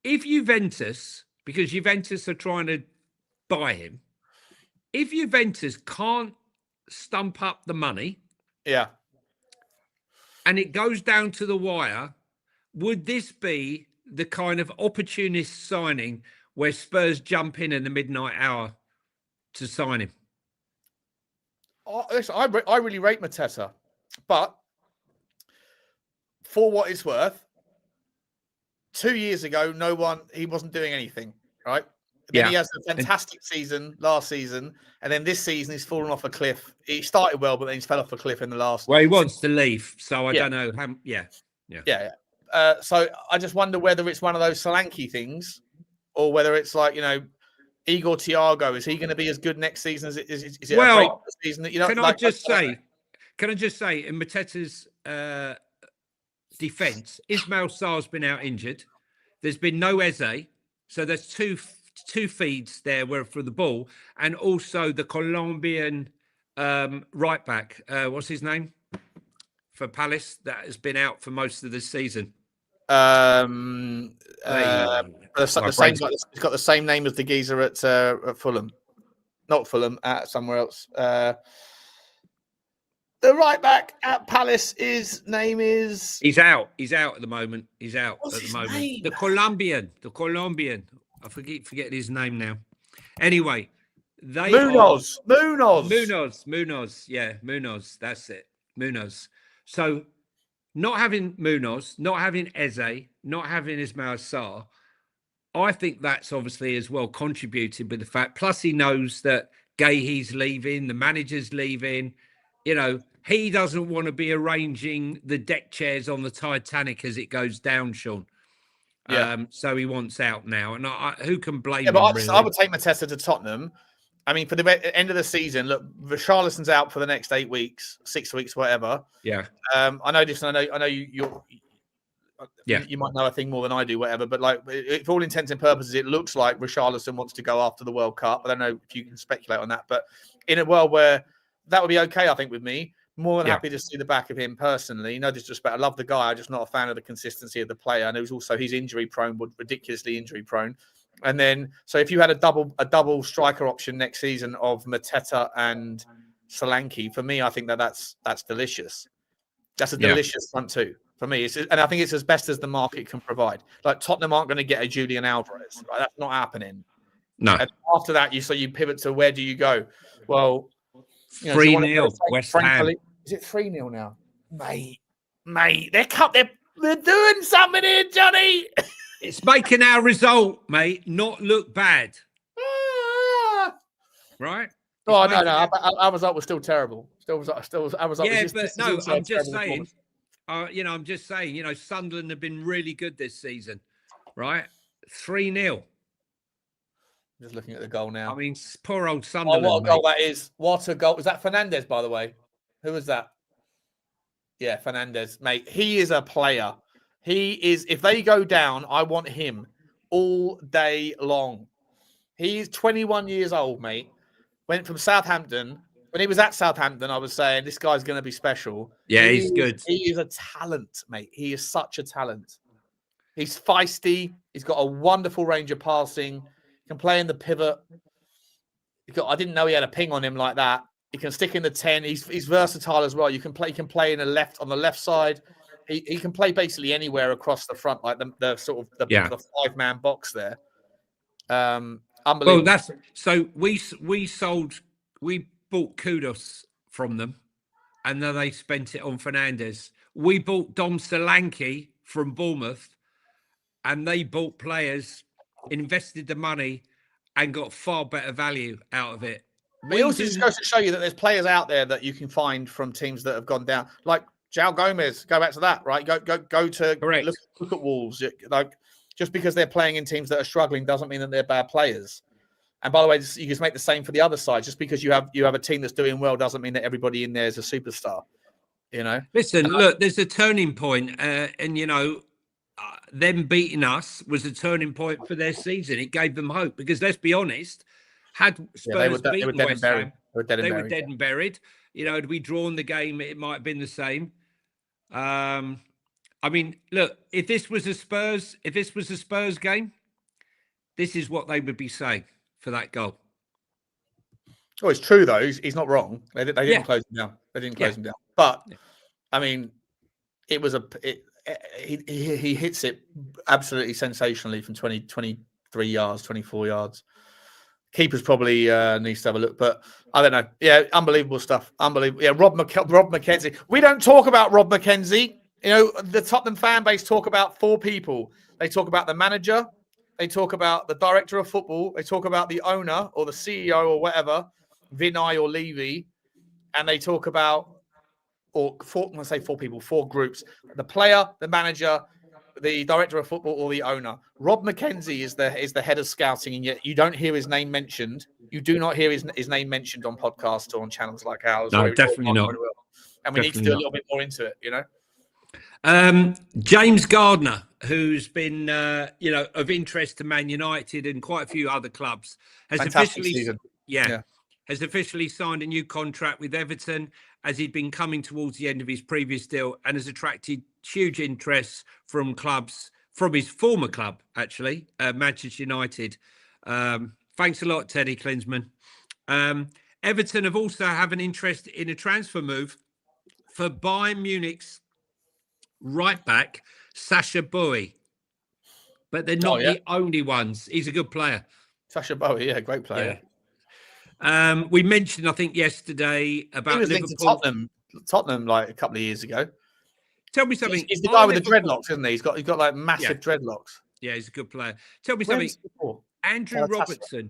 if Juventus, because Juventus are trying to buy him, if Juventus can't stump up the money, and it goes down to the wire, would this be the kind of opportunist signing where Spurs jump in the midnight hour to sign him? Listen, I really rate Mateta, but for what it's worth, 2 years ago, he wasn't doing anything, right? Then he has a fantastic season last season, and then this season he's fallen off a cliff. He started well, but then he's fell off a cliff in the last. Well, he wants to leave, so I don't know. So I just wonder whether it's one of those Solanke things, or whether it's like Igor Thiago. Is he going to be as good next season as it is it a great season? Can I just say, in Mateta's defence, Ismail Sarr's been out injured. There's been no Eze, so there's two feeds there were for the ball, and also the Colombian right back. What's his name for Palace? That has been out for most of the season. He's got the same name as the geezer at Fulham, not Fulham, somewhere else. The right back at Palace, his name is. He's out. He's out at the moment. He's out What's at the his moment. name? The Colombian. I forget his name now. Anyway, Munoz. Yeah, Munoz. That's it. Munoz. So, not having Munoz, not having Eze, not having Ismail Sarr, I think that's obviously as well contributed with the fact. Plus, he knows that Gahey's leaving, the manager's leaving. He doesn't want to be arranging the deck chairs on the Titanic as it goes down, Sean. So he wants out now, and who can blame him? But really? I would take Mateta to Tottenham. I mean, for the end of the season, look, Richarlison's out for the next 8 weeks, 6 weeks, whatever. Yeah. I know this, and I know you might know a thing more than I do, whatever. But for all intents and purposes, it looks like Richarlison wants to go after the World Cup. I don't know if you can speculate on that, but in a world where that would be okay, I think with me. More than happy to see the back of him personally. No disrespect. I love the guy. I'm just not a fan of the consistency of the player. And he's injury prone, ridiculously injury prone. And then, so if you had a double striker option next season of Mateta and Solanke, for me, I think that's delicious. That's a delicious front two for me. And I think it's as best as the market can provide. Like Tottenham aren't going to get a Julian Alvarez. Right? That's not happening. No. And after that, you pivot to where do you go? Well, 3-0 West Ham. Is it 3-0 now? Mate, they're doing something here, Johnny. It's making our result, mate, not look bad. right? Oh no, our result was still terrible. Our result Yeah, was just, but this is no, also a I'm just terrible saying. performance. I'm just saying. Sunderland have been really good this season, right? 3-0. Just looking at the goal now. I mean, poor old Oh, Sunderland. what a mate. goal that is! What a goal! Was that Fernandez, by the way? Who was that? Yeah, Fernandez, mate. He is a player. He is. If they go down, I want him all day long. He's 21 years old, mate. Went from Southampton. When he was at Southampton, I was saying this guy's going to be special. Yeah, he's good. He is a talent, mate. He is such a talent. He's feisty. He's got a wonderful range of passing. He can play in the pivot. I didn't know he had a ping on him like that. He can stick in the 10. He's versatile as well. He can play on the left side. He can play basically anywhere across the front, like the sort of the 5-man box there. Unbelievable. Well, so we bought Kudos from them, and then they spent it on Fernandez. We bought Dom Solanke from Bournemouth, and they bought players, invested the money, and got far better value out of it. It also just goes to show you that there's players out there that you can find from teams that have gone down, like João Gomez. Go back to that, right? Go to look at Wolves. Like, just because they're playing in teams that are struggling doesn't mean that they're bad players. And by the way, you just make the same for the other side. Just because you have a team that's doing well doesn't mean that everybody in there is a superstar. Listen, look, there's a turning point, and them beating us was a turning point for their season. It gave them hope because, let's be honest, had Spurs beaten West Ham, they were dead and buried. Had we drawn the game, it might have been the same. I mean, look, if this was a Spurs game, this is what they would be saying for that goal. Oh, it's true though. He's not wrong. They didn't close him down. They didn't close him down. But I mean, it was he hits it absolutely sensationally from 23 yards, 24 yards. Keeper's probably needs to have a look, but I don't know. Yeah, unbelievable stuff. Unbelievable. Yeah, Rob McKenzie. We don't talk about Rob McKenzie. The Tottenham fan base talk about 4 people. They talk about the manager. They talk about the director of football. They talk about the owner or the CEO or whatever, Vinay or Levy. And they talk about, I'm going to say 4 people, 4 groups. The player, the manager, the director of football, or the owner. Rob McKenzie is the head of scouting, and yet you don't hear his name mentioned. You do not hear his name mentioned on podcasts or on channels like ours. No, definitely not. And we need to do a little bit more into it, James Gardner, who's been, of interest to Man United and quite a few other clubs, has officially signed a new contract with Everton, as he'd been coming towards the end of his previous deal, and has attracted huge interest from clubs, from his former club, actually, Manchester United. Thanks a lot, Teddy Klinsmann. Everton have also have an interest in a transfer move for Bayern Munich's right back, Sasha Bowie. But they're not the only ones. He's a good player. Sasha Bowie, great player. Yeah. We mentioned, I think, yesterday about Liverpool. Tottenham like a couple of years ago. Tell me something. He's the guy with the dreadlocks, isn't he? He's got like massive dreadlocks. Yeah, he's a good player. Tell me something. Andrew Robertson.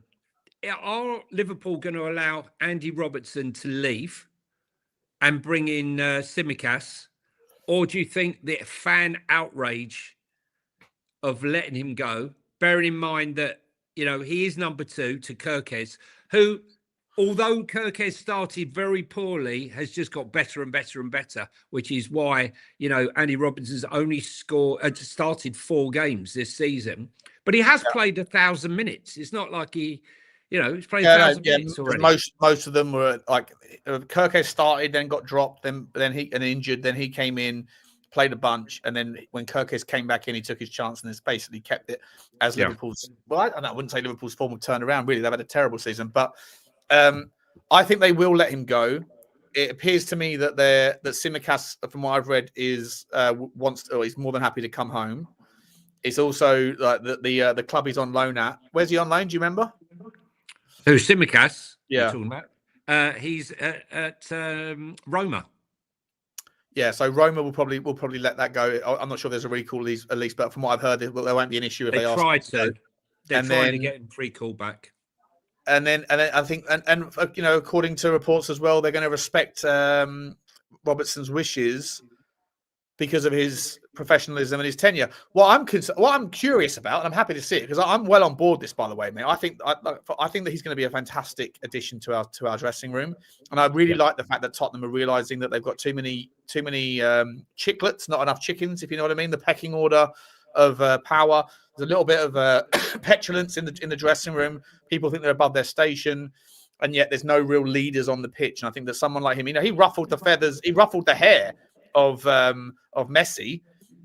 Are Liverpool going to allow Andy Robertson to leave and bring in Tsimikas? Or do you think the fan outrage of letting him go, bearing in mind that, he is number 2 to Kirkes, who, although Kirkes started very poorly, has just got better and better and better, which is why, Andy Robertson's only started 4 games this season. But he has played 1,000 minutes. It's not like he's played 1,000 minutes already. Most of them were like Kirkes started, then got dropped, then he injured, then he came in, played a bunch, and then when Kirkes came back in, he took his chance and has basically kept it as Liverpool's. Well, I wouldn't say Liverpool's form will turn around. Really, they've had a terrible season, but I think they will let him go. It appears to me that Tsimikas, from what I've read, is he's more than happy to come home. It's also like the club he's on loan at. Where's he on loan? Do you remember? Who, Tsimikas? Yeah. Talking about? He's at Roma. Yeah, so Roma will probably let that go. I'm not sure there's a recall at least, but from what I've heard, there won't be an issue if they ask. They're trying to get him recalled back. And then I think, and according to reports as well, they're going to respect Robertson's wishes because of his professionalism and his tenure. What I'm curious about, and I'm happy to see it because I'm well on board this, by the way, mate. I think that he's going to be a fantastic addition to our dressing room, and I really like the fact that Tottenham are realizing that they've got too many chiclets, not enough chickens, if you know what I mean. The pecking order of power. There's a little bit of petulance in the dressing room. People think they're above their station, and yet there's no real leaders on the pitch. And I think that someone like him, he ruffled the feathers, he ruffled the hair of Messi,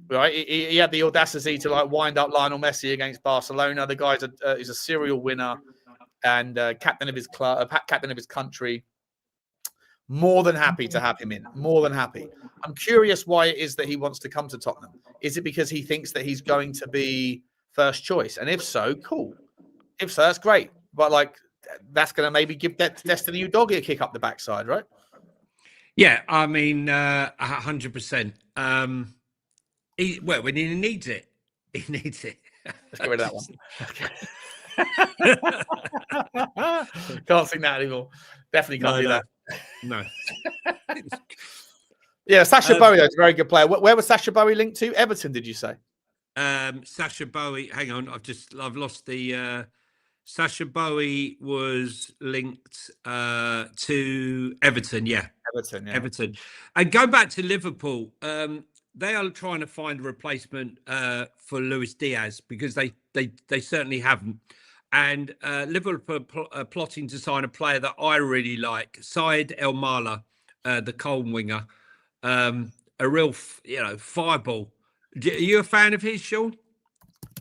right? He had the audacity to wind up Lionel Messi against Barcelona. The guy's is a serial winner and captain of his club, captain of his country. More than happy to have him in. More than happy. I'm curious why it is that he wants to come to Tottenham. Is it because he thinks that he's going to be first choice? And if so, cool. If so, that's great. But that's going to maybe give that Destiny Udogie a kick up the backside, right? Yeah, I mean, 100%. When he needs it, he needs it. Let's get rid of that one. Can't sing that anymore. Definitely can't do that. No. Yeah, Sacha Bowie, though, is a very good player. Where was Sacha Bowie linked to? Everton, did you say? Sacha Bowie, hang on, I've lost the Sacha Bowie was linked to Everton, yeah. Everton. And go back to Liverpool, they are trying to find a replacement for Luis Diaz because they certainly haven't. And Liverpool are plotting to sign a player that I really like, Said El Mala, the Colne winger, a real fireball. Are you a fan of his, Sean?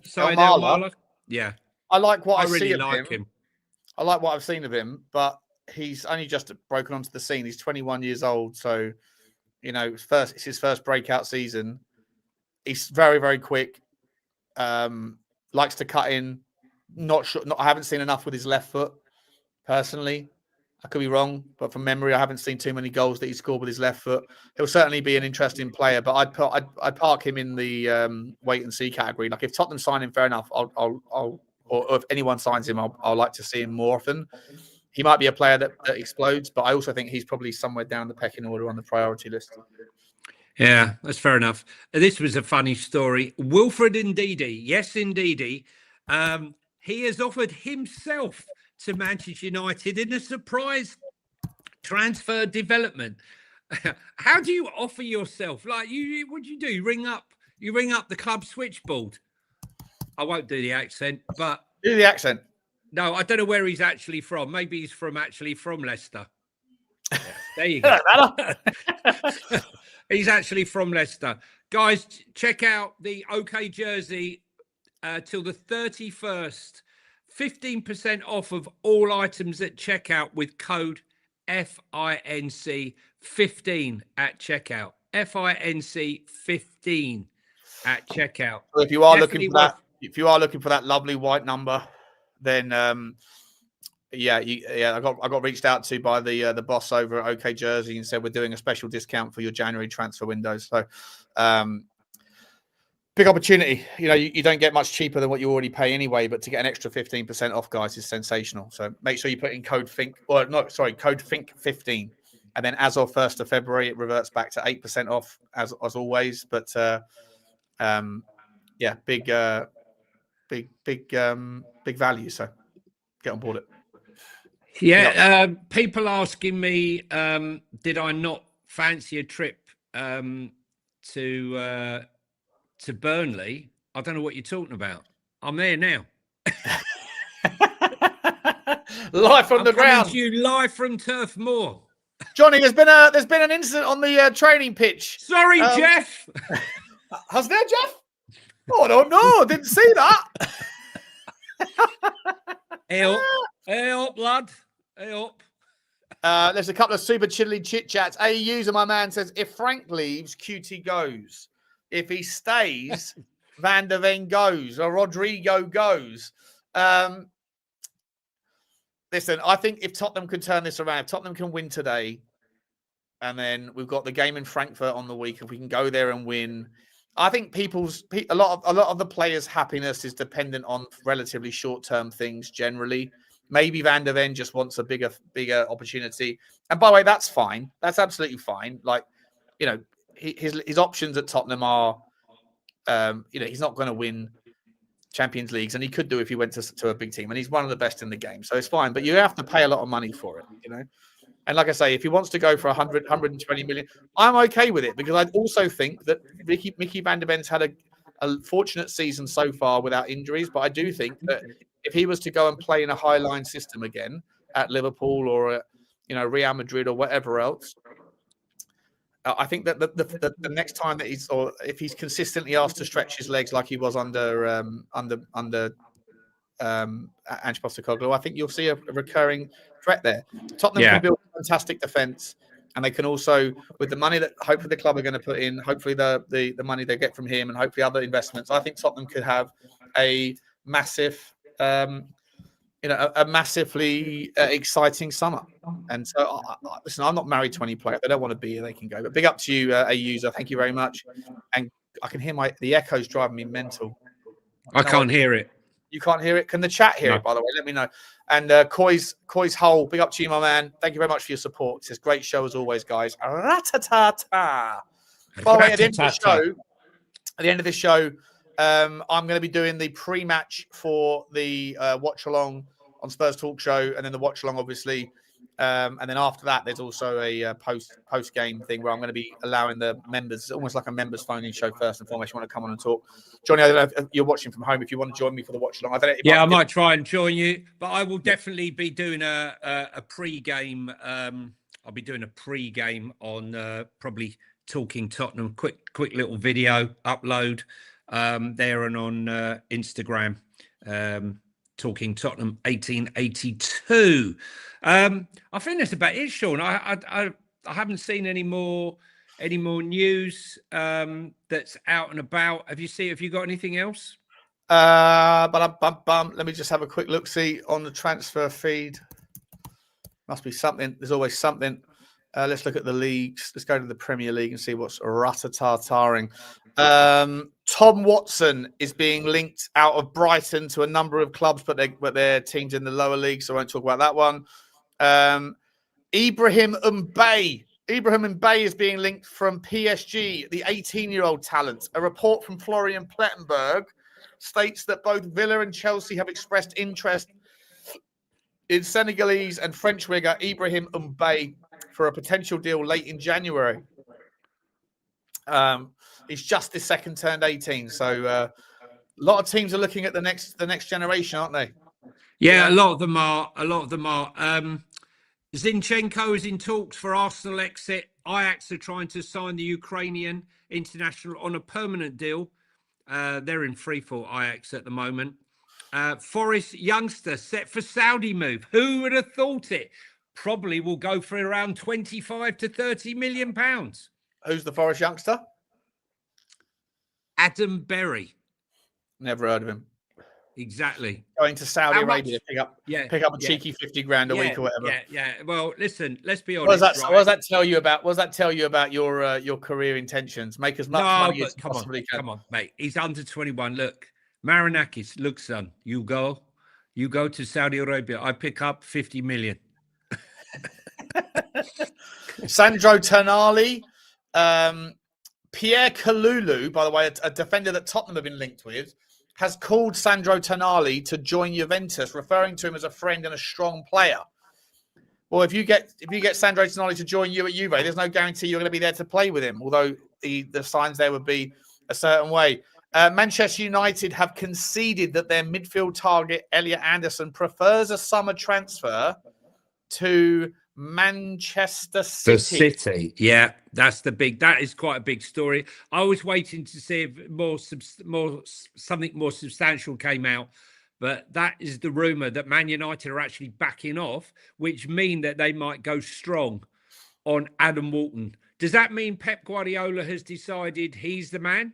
Said El Mala? Yeah. I like what I really see of like him. I like what I've seen of him, but he's only just broken onto the scene. He's 21 years old, so it's his first breakout season. He's very, very quick. Likes to cut in. Not sure. I haven't seen enough with his left foot. Personally, I could be wrong, but from memory, I haven't seen too many goals that he scored with his left foot. He'll certainly be an interesting player, but I'd park him in the wait and see category. Like if Tottenham sign him, fair enough. Or if anyone signs him, I'll like to see him more often. He might be a player that explodes, but I also think he's probably somewhere down the pecking order on the priority list. Yeah, that's fair enough. This was a funny story. Wilfred Ndidi, yes, Ndidi, he has offered himself to Manchester United in a surprise transfer development. How do you offer yourself? What do? You ring up the club switchboard. I won't do the accent, but do the accent. No, I don't know where he's actually from. Maybe he's from Leicester. Yeah, there you go. He's actually from Leicester. Guys, check out the OK jersey till the 31st. 15% off of all items at checkout with code FINC15 at checkout. FINC15 at checkout. So if you are looking for that lovely white number, then I got reached out to by the boss over at OK Jersey and said we're doing a special discount for your January transfer window. So big opportunity. You don't get much cheaper than what you already pay anyway, but to get an extra 15% off, guys, is sensational. So make sure you put in code FINC15. And then as of 1st of February, it reverts back to 8% off as always. But big value. So get on board it. Yeah. People asking me, did I not fancy a trip to Burnley? I don't know what you're talking about. I'm there now. Live from the ground. To you live from Turf Moor. Johnny, there's been an incident on the training pitch. Sorry, Jeff. Has there, Jeff? Oh, I don't know. Didn't see that. Hey up, lad. Hey up. There's a couple of super chilly chit chats. A user, my man, says if Frank leaves, QT goes. If he stays, Van der Ven goes or Rodrigo goes. Listen, I think if Tottenham can turn this around, if Tottenham can win today, and then we've got the game in Frankfurt on the week, if we can go there and win, I think a lot of the players' happiness is dependent on relatively short-term things generally. Maybe Van der Ven just wants a bigger opportunity. And by the way, that's fine. That's absolutely fine. Like, you know, his options at Tottenham are, you know, he's not going to win Champions Leagues, and he could do if he went to a big team, and he's one of the best in the game, so it's fine. But you have to pay a lot of money for it, you know. And like I say, if he wants to go for 120 million, I'm okay with it, because I also think that Mickey Van der Ven's had a fortunate season so far without injuries. But I do think that if he was to go and play in a high line system again at Liverpool or at, you know, Real Madrid or whatever else, I think that the next time that or if he's consistently asked to stretch his legs like he was under Ange Postecoglou, I think you'll see a recurring threat there. Tottenham can build a fantastic defence, and they can also, with the money that hopefully the club are going to put in, hopefully the money they get from him, and hopefully other investments, I think Tottenham could have a massive, a massively exciting summer. And so, listen, I'm not married to any player. If they don't want to be here, they can go. But big up to you, a user. Thank you very much. And I can hear the echoes driving me mental. I can't hear it. You can't hear it? Can the chat hear it, by the way? Let me know. And Coy's Hole, big up to you, my man. Thank you very much for your support. It's a great show as always, guys. Ra-ta-ta-ta. By the way, at the end of this show, I'm going to be doing the pre-match for the watch-along on Spurs Talk Show, and then the watch-along, obviously. And then after that, there's also a post-game thing where I'm going to be allowing the members, it's almost like a members phoning show first and foremost. You want to come on and talk. Johnny, I don't know if you're watching from home. If you want to join me for the watch-along. I don't know. I might try and join you, but I will definitely be doing a pre-game. I'll be doing a pre-game on probably Talking Tottenham. Quick little video upload there and on Instagram. Talking Tottenham 1882. I think that's about it, Sean. I haven't seen any more news that's out and about. Have you got anything else? Let me just have a quick look. See on the transfer feed. Must be something. There's always something. Let's look at the leagues. Let's go to the Premier League and see what's ratatataring. Tom Watson is being linked out of Brighton to a number of clubs, but they're teams in the lower league, so I won't talk about that one. Ibrahim Mbaye is being linked from PSG, the 18-year-old talent. A report from Florian Plettenberg states that both Villa and Chelsea have expressed interest in Senegalese and French winger Ibrahim Mbaye for a potential deal late in January. He's just this second turned 18, so a lot of teams are looking at the next generation, aren't they? Yeah, a lot of them are. Zinchenko is in talks for Arsenal exit. Ajax are trying to sign the Ukrainian international on a permanent deal. They're in freefall, Ajax, at the moment. Forest youngster set for Saudi move. Who would have thought it? Probably will go for around 25 to 30 million pounds. Who's the Forest youngster? Adam Berry. Never heard of him. Exactly. Going to Saudi Arabia to pick up a cheeky 50 grand a week or whatever. Yeah. Well, listen, let's be What honest. does that tell you about? What does that tell you about your career intentions? Make as much money as you possibly can. Come on, mate. He's under 21. Look, Marinakis, look, son, you go to Saudi Arabia. I pick up 50 million. Sandro Tonali, Pierre Kalulu, by the way, a defender that Tottenham have been linked with, has called Sandro Tonali to join Juventus, referring to him as a friend and a strong player. Well, if you get Sandro Tonali to join you at Juve, there's no guarantee you're going to be there to play with him, although the signs there would be a certain way. Manchester United have conceded that their midfield target, Elliot Anderson, prefers a summer transfer to Manchester City. The City, yeah, that is quite a big story. I was waiting to see if something more substantial came out, but that is the rumor that Man United are actually backing off, which mean that they might go strong on Adam Walton. Does that mean Pep Guardiola has decided he's the man?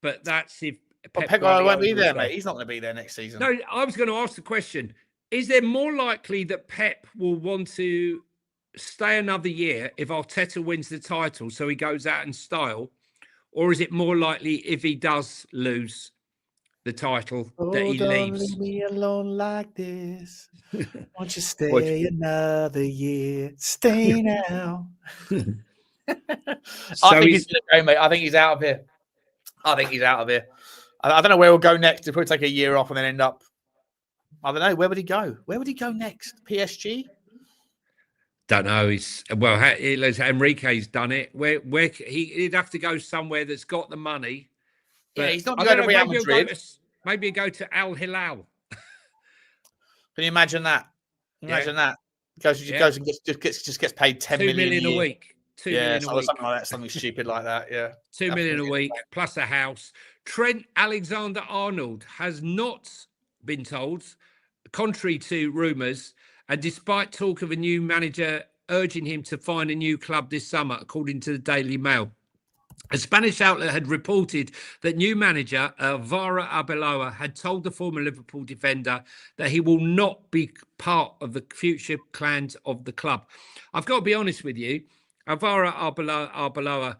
But that's if Pep Guardiola won't be there, mate. He's not going to be there next season. No, I was going to ask the question. Is there more likely that Pep will want to stay another year if Arteta wins the title so he goes out in style? Or is it more likely if he does lose the title Oh, that he don't leaves. leave me alone like this. Won't you stay another year? Stay now. So I think he's going to go, mate. I think he's out of here. I think he's out of here. I don't know where we'll go next. He'll probably take a year off and then end up. I don't know. Where would he go? Where would he go next? PSG? Don't know. Enrique's done it. Where he'd have to go somewhere that's got the money. But yeah, he's not going going to Real Madrid. Maybe he'll go to Al Hilal. Can you imagine that? Imagine that. Goes and gets paid 10 million a week. 2 million a week. Something like that. Something stupid like that. Yeah. 2 million a week plus a house. Trent Alexander-Arnold has not been told, contrary to rumours, and despite talk of a new manager urging him to find a new club this summer, according to the Daily Mail. A Spanish outlet had reported that new manager Alvaro Arbeloa had told the former Liverpool defender that he will not be part of the future plans of the club. I've got to be honest with you, Alvaro Arbeloa,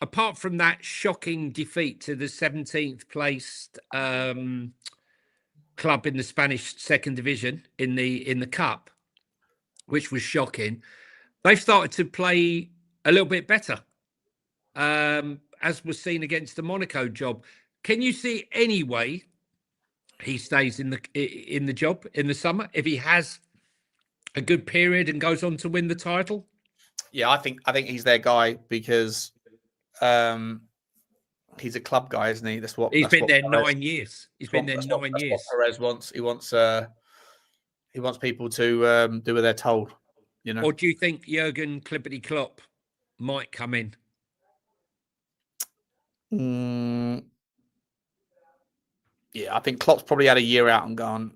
apart from that shocking defeat to the 17th placed club in the Spanish second division in the cup, which was shocking, they've started to play a little bit better. As was seen against the Monaco job. Can you see any way he stays in the job in the summer if he has a good period and goes on to win the title? Yeah, I think he's their guy because he's a club guy, isn't he? He's been there 9 years. He's been there 9 years. What Perez wants. He wants people to do what they're told. You know. Or do you think Jurgen Klippity Klopp might come in? Yeah, I think Klopp's probably had a year out and gone.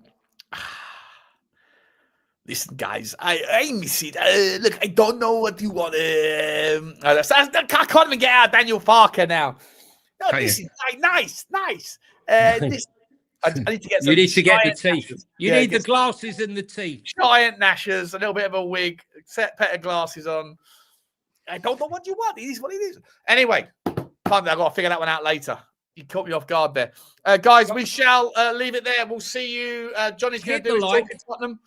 Listen, guys, I miss it. Look, I don't know what you want. I can't even get out Daniel Farker now. No, this is nice. I need to get some. You need to get the teeth. You need the glasses and the teeth. Giant gnashers, a little bit of a wig, set pair of glasses on. I don't know what you want. It is what it is. Anyway, I've got to figure that one out later. You caught me off guard there. Guys, we shall leave it there. We'll see you. Johnny's going to do his talk in Tottenham.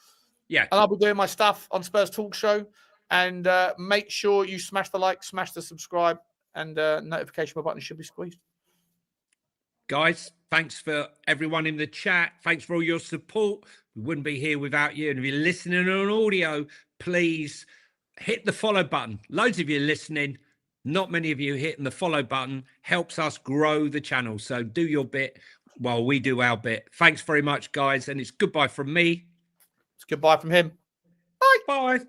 Yeah. And I'll be doing my stuff on Spurs Talk Show. And make sure you smash the like, smash the subscribe, and notification button should be squeezed. Guys, thanks for everyone in the chat. Thanks for all your support. We wouldn't be here without you. And if you're listening on audio, please hit the follow button. Loads of you listening. Not many of you hitting the follow button helps us grow the channel. So do your bit while we do our bit. Thanks very much, guys. And it's goodbye from me. It's goodbye from him. Bye.